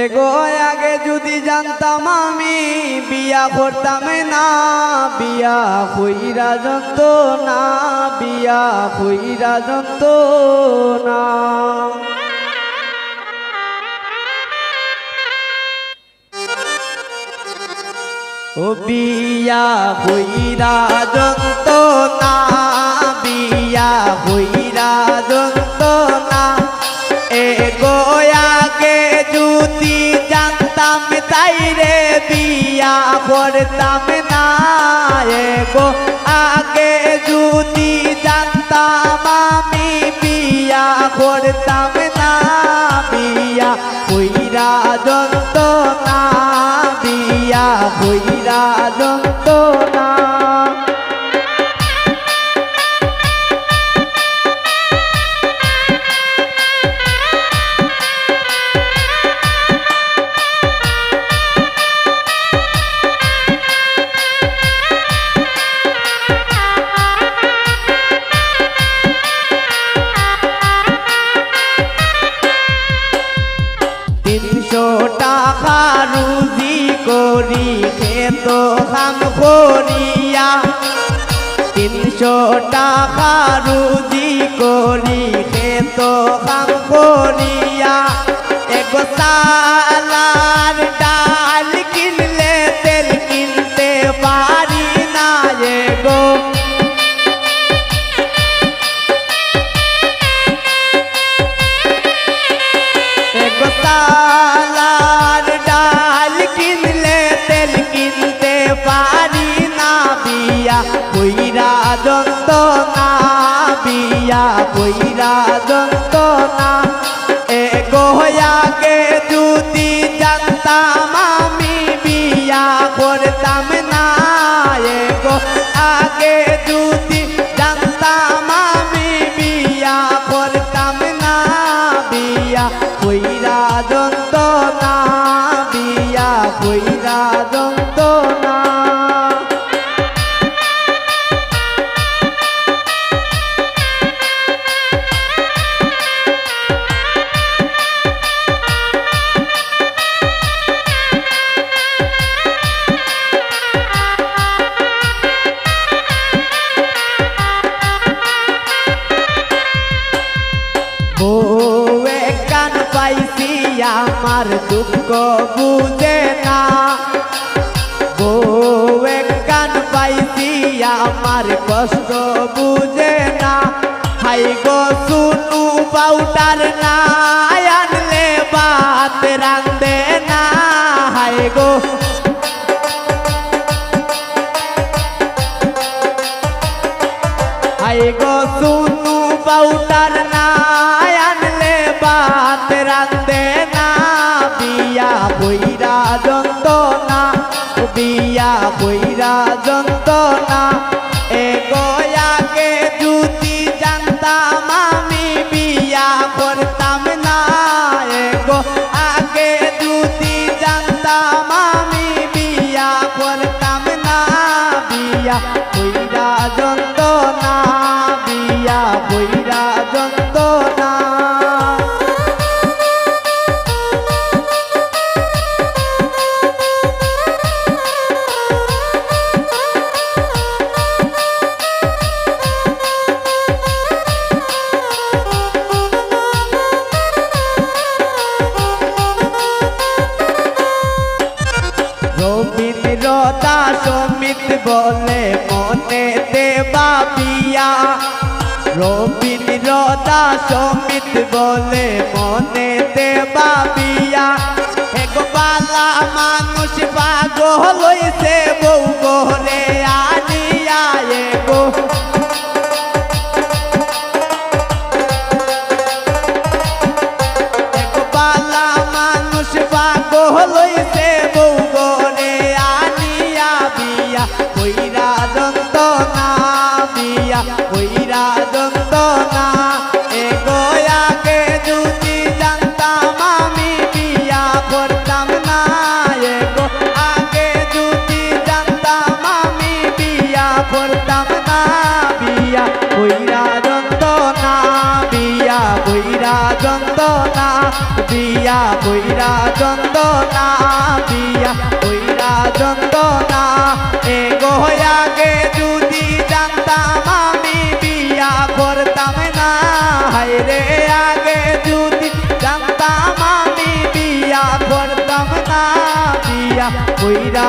এগো আগে যদি জানতাম আমি বিয়া করতাম না, বিয়া কইরা যন্ত না, বিয়া কইরা যন্ত না। ও বিয়া কইরা যন্ত না, বিয়া কইরা যন্ত না। এগো আগে যদি জানতাম তাই রে বিয়া করতাম না। এগো আগে যদি জানতাম আমি বিয়া করতাম না, বিয়া কইরা যন্ত না, বিয়া কইরা যন্ত না। টাকা রুজি করি খেত কাম করিয়া, 300 টাকা রুজি করি খেত কাম করিয়া। এগো চালার ডাল কিনলে তেল কিনতে পারি না। এগো চালার ডাল কিনলে তেল কিনতে পারি না। বিয়া কইরা যন্ত না, বিয়া কইরা যন্ত না। এগো আগে যদি জানতাম আমি বিয়া করতাম না। এগো আগে যদি জানতাম আমি বিয়া করতাম না, বিয়া কইরা যন্ত না, বিয়া কইরা যন্ত না। কান পাইছি আমার দুঃখ বুঝে না, বউয়ে কান পাইছি আমার কষ্ট বুঝে না। হাই গো শুনু পাউডার না আনলে ভাত রান্ধে না। হাই গো হাই গো শুনু পাউডার না আনলে ভাত রান্ধে না। বিয়া কইরা যন্ত না, বিয়া কইরা যন্ত না। এগো আগে যদি জানতাম আমি বিয়া করতাম না। এগো আগে যদি জানতাম আমি বিয়া করতাম না, বিয়া কইরা যন্ত না, বিয়া কইরা যন্ত না। রবীন্দ্রতা সমিত বলে মনে দেবা বিয়া, রবীন্দ্রতা সমিত বলে মনে দেবা বিয়া। এগো বালা মানুষ পাগল হইছে বউ ঘরে আনিয়া। এগো বালা মানুষ পাগল হইছে বউ ঘরে আনিয়া। বিয়া কইরা যন্ত না, বিয়া কইরা যন্ত না। এগো আগে যদি জানতাম আমি বিয়া করতাম না। এগো আগে যদি জানতাম বিয়া কইরা যন্ত্রণা বিয়া কইরা যন্ত্রণা এ গো আগে যদি জানতাম আমি বিয়া করতাম না হায় রে আগে যদি জানতাম আমি বিয়া করতাম না বিয়া কইরা